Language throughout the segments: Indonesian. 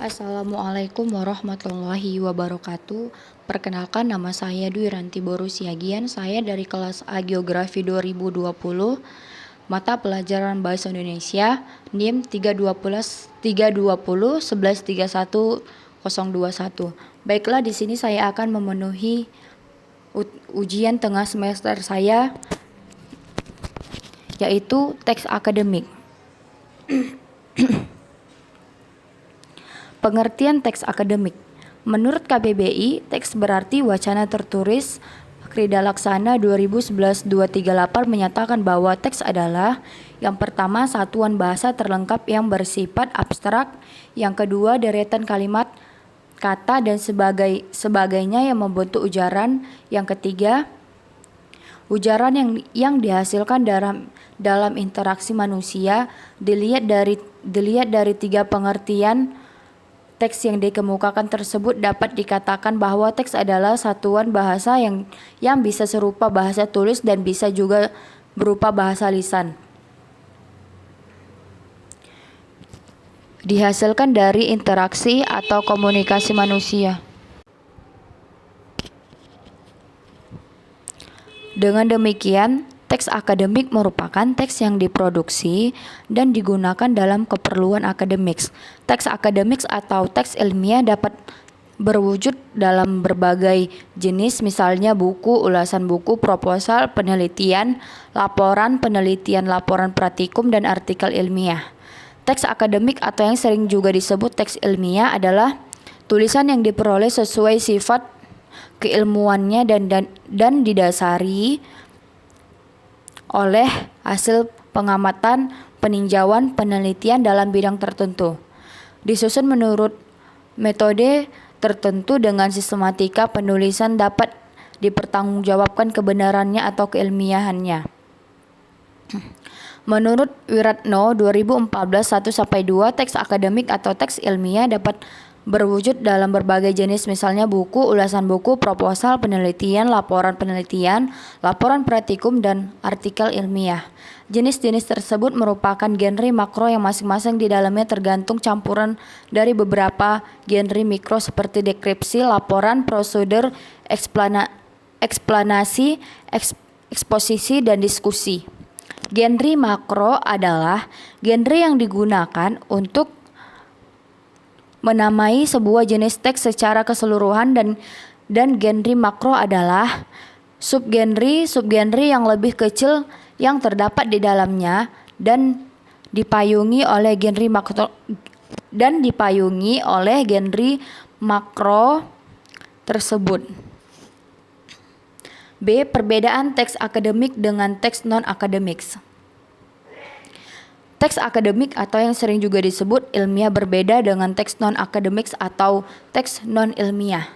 Assalamualaikum warahmatullahi wabarakatuh. Perkenalkan, nama saya Dwi Ranti Boru Siagian. Saya dari kelas A Geografi 2020, mata pelajaran Bahasa Indonesia, NIM 320 1131 021. Baiklah, di sini saya akan memenuhi ujian tengah semester saya, yaitu teks akademik. Pengertian teks akademik. Menurut KBBI, teks berarti wacana tertulis. Krida Laksana 2011-238 menyatakan bahwa teks adalah yang pertama satuan bahasa terlengkap yang bersifat abstrak, yang kedua deretan kalimat, kata dan sebagainya yang membentuk ujaran, yang ketiga ujaran yang dihasilkan dalam interaksi manusia. Dilihat dari tiga pengertian teks yang dikemukakan tersebut, dapat dikatakan bahwa teks adalah satuan bahasa yang bisa serupa bahasa tulis dan bisa juga berupa bahasa lisan. Dihasilkan dari interaksi atau komunikasi manusia. Dengan demikian, teks akademik merupakan teks yang diproduksi dan digunakan dalam keperluan akademik. Teks akademik atau teks ilmiah dapat berwujud dalam berbagai jenis, misalnya buku, ulasan buku, proposal, penelitian, laporan penelitian, laporan praktikum, dan artikel ilmiah. Teks akademik atau yang sering juga disebut teks ilmiah adalah tulisan yang diperoleh sesuai sifat keilmuannya dan didasari oleh hasil pengamatan, peninjauan, penelitian dalam bidang tertentu. Disusun menurut metode tertentu dengan sistematika penulisan, dapat dipertanggungjawabkan kebenarannya atau keilmiahannya. Menurut Wiratno 2014 1-2, teks akademik atau teks ilmiah dapat berwujud dalam berbagai jenis, misalnya buku, ulasan buku, proposal, penelitian, laporan penelitian, laporan praktikum, dan artikel ilmiah. Jenis-jenis tersebut merupakan genre makro yang masing-masing di dalamnya tergantung campuran dari beberapa genre mikro seperti deskripsi, laporan, prosedur, eksplanasi, eksposisi, dan diskusi. Genre makro adalah genre yang digunakan untuk menamai sebuah jenis teks secara keseluruhan, dan genre makro adalah subgenre yang lebih kecil yang terdapat di dalamnya dan dipayungi oleh genre makro tersebut. B. Perbedaan teks akademik dengan teks non-akademik. Teks akademik atau yang sering juga disebut ilmiah berbeda dengan teks non-akademik atau teks non-ilmiah.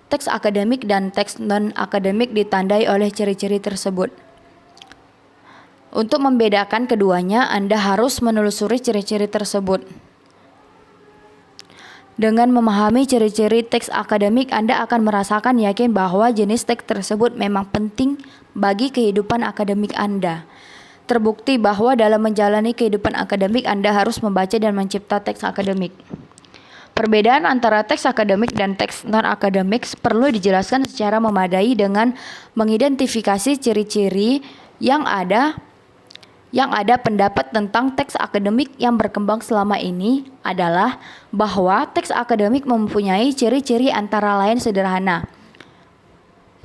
Teks akademik dan teks non-akademik ditandai oleh ciri-ciri tersebut. Untuk membedakan keduanya, Anda harus menelusuri ciri-ciri tersebut. Dengan memahami ciri-ciri teks akademik, Anda akan merasakan yakin bahwa jenis teks tersebut memang penting bagi kehidupan akademik Anda. Terbukti bahwa dalam menjalani kehidupan akademik Anda harus membaca dan mencipta teks akademik. Perbedaan antara teks akademik dan teks non-akademik perlu dijelaskan secara memadai dengan mengidentifikasi ciri-ciri yang ada. Pendapat tentang teks akademik yang berkembang selama ini adalah bahwa teks akademik mempunyai ciri-ciri antara lain sederhana,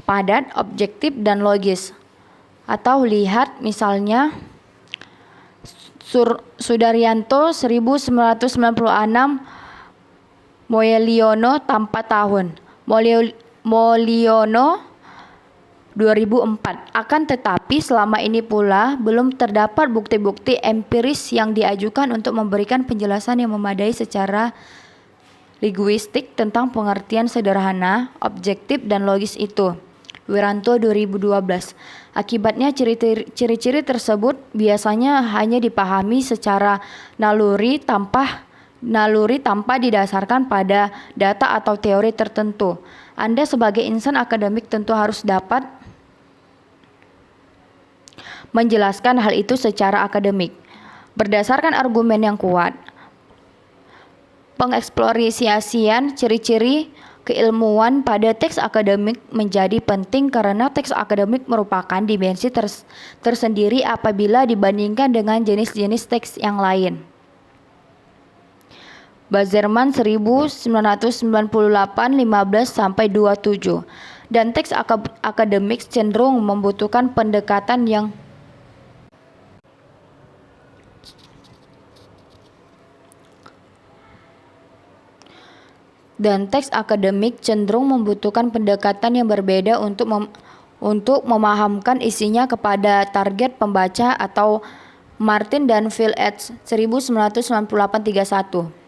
padat, objektif, dan logis. Atau lihat misalnya Sudaryanto 1996, Moeliono tanpa tahun, Moliono 2004. Akan tetapi selama ini pula belum terdapat bukti-bukti empiris yang diajukan untuk memberikan penjelasan yang memadai secara linguistik tentang pengertian sederhana, objektif, dan logis itu. Wiranto 2012. Akibatnya ciri-ciri tersebut biasanya hanya dipahami secara naluri tanpa didasarkan pada data atau teori tertentu. Anda sebagai insan akademik tentu harus dapat menjelaskan hal itu secara akademik berdasarkan argumen yang kuat. Pengeksplorasian ciri-ciri keilmuan pada teks akademik menjadi penting karena teks akademik merupakan dimensi tersendiri apabila dibandingkan dengan jenis-jenis teks yang lain. Bazerman 1998 15-27 dan teks akademik cenderung membutuhkan pendekatan yang berbeda untuk memahamkan isinya kepada target pembaca atau Martin dan Phil Edge 1998-31.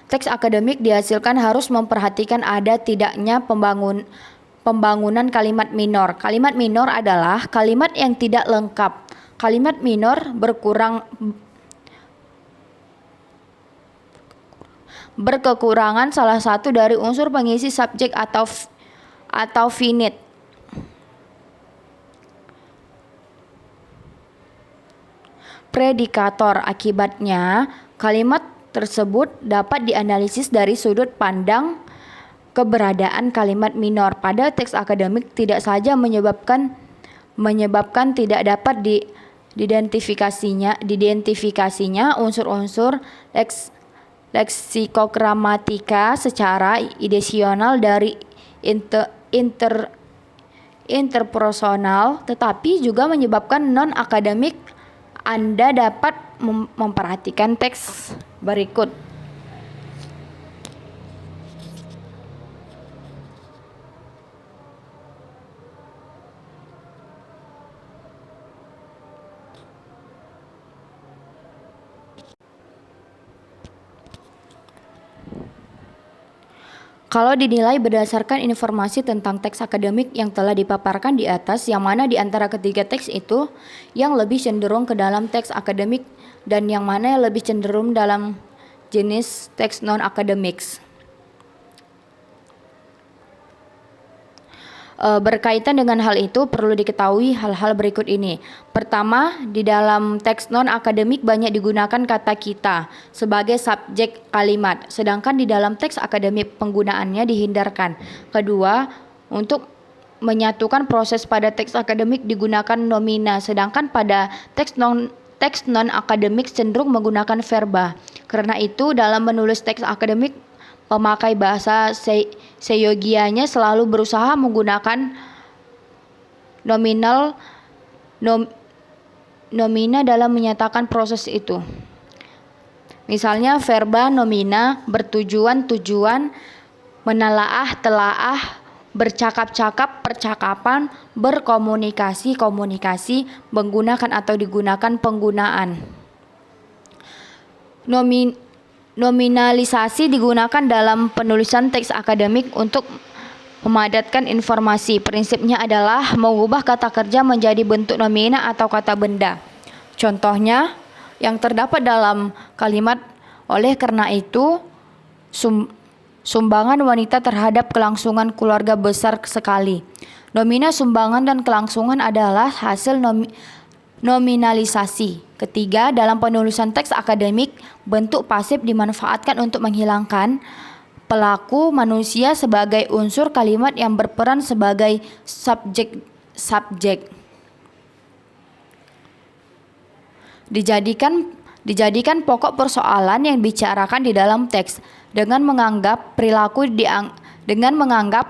Teks akademik dihasilkan harus memperhatikan ada tidaknya pembangunan kalimat minor. Kalimat minor adalah kalimat yang tidak lengkap. Kalimat minor berkekurangan salah satu dari unsur pengisi subjek atau finite. Predikator. Akibatnya, kalimat tersebut dapat dianalisis dari sudut pandang keberadaan kalimat minor. Pada teks akademik tidak saja menyebabkan tidak dapat diidentifikasinya unsur-unsur leksikogramatika secara ideasional dari interpersonal, tetapi juga menyebabkan non-akademik. Anda dapat memperhatikan teks berikut. Kalau dinilai berdasarkan informasi tentang teks akademik yang telah dipaparkan di atas, yang mana di antara ketiga teks itu yang lebih cenderung ke dalam teks akademik dan yang mana yang lebih cenderung dalam jenis teks non-akademik? Berkaitan dengan hal itu perlu diketahui hal-hal berikut ini. Pertama, di dalam teks non-akademik banyak digunakan kata kita sebagai subjek kalimat, sedangkan di dalam teks akademik penggunaannya dihindarkan. Kedua, untuk menyatukan proses pada teks akademik digunakan nomina, sedangkan pada teks non-akademik cenderung menggunakan verba. Karena itu, dalam menulis teks akademik, pemakai bahasa seyogianya selalu berusaha menggunakan nomina dalam menyatakan proses itu. Misalnya verba nomina bertujuan tujuan, menelaah telaah, bercakap-cakap percakapan, berkomunikasi komunikasi, menggunakan atau digunakan penggunaan. Nominalisasi digunakan dalam penulisan teks akademik untuk memadatkan informasi. Prinsipnya adalah mengubah kata kerja menjadi bentuk nomina atau kata benda. Contohnya yang terdapat dalam kalimat, oleh karena itu sumbangan wanita terhadap kelangsungan keluarga besar sekali. Nomina, sumbangan, dan kelangsungan adalah hasil nominalisasi. Ketiga, dalam penulisan teks akademik, bentuk pasif dimanfaatkan untuk menghilangkan pelaku manusia sebagai unsur kalimat yang berperan sebagai subjek. Dijadikan pokok persoalan yang dibicarakan di dalam teks dengan menganggap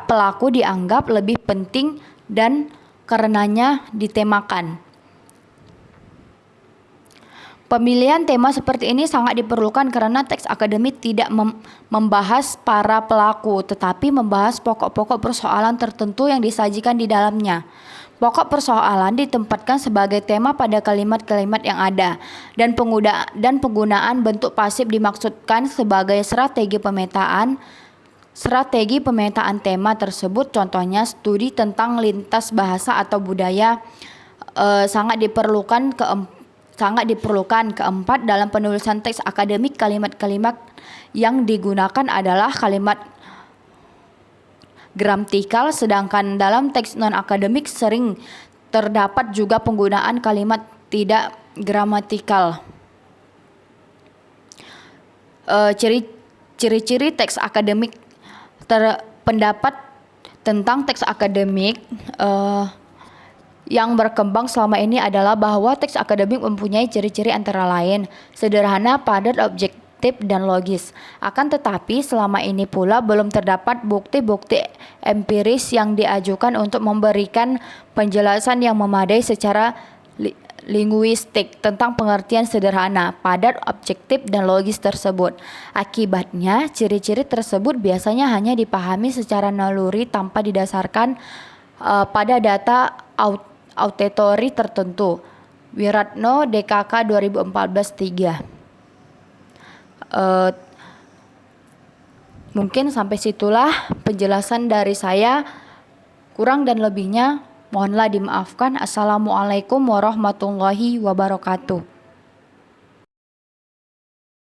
pelaku dianggap lebih penting dan karenanya ditemakan. Pemilihan tema seperti ini sangat diperlukan karena teks akademik tidak membahas para pelaku, tetapi membahas pokok-pokok persoalan tertentu yang disajikan di dalamnya. Pokok persoalan ditempatkan sebagai tema pada kalimat-kalimat yang ada, dan penggunaan bentuk pasif dimaksudkan sebagai strategi pemetaan tema tersebut. Contohnya, studi tentang lintas bahasa atau budaya sangat diperlukan. Keempat, dalam penulisan teks akademik, kalimat-kalimat yang digunakan adalah kalimat gramatikal, sedangkan dalam teks non-akademik sering terdapat juga penggunaan kalimat tidak gramatikal. Ciri-ciri teks akademik. Pendapat tentang teks akademik yang berkembang selama ini adalah bahwa teks akademik mempunyai ciri-ciri antara lain sederhana, padat, objektif, dan logis. Akan tetapi selama ini pula belum terdapat bukti-bukti empiris yang diajukan untuk memberikan penjelasan yang memadai secara linguistik tentang pengertian sederhana, padat, objektif, dan logis tersebut. Akibatnya, ciri-ciri tersebut biasanya hanya dipahami secara naluri tanpa didasarkan pada data auditory tertentu. Wiratno, DKK 2014-3. Mungkin sampai situlah penjelasan dari saya. Kurang dan lebihnya mohonlah dimaafkan. Assalamualaikum warahmatullahi wabarakatuh.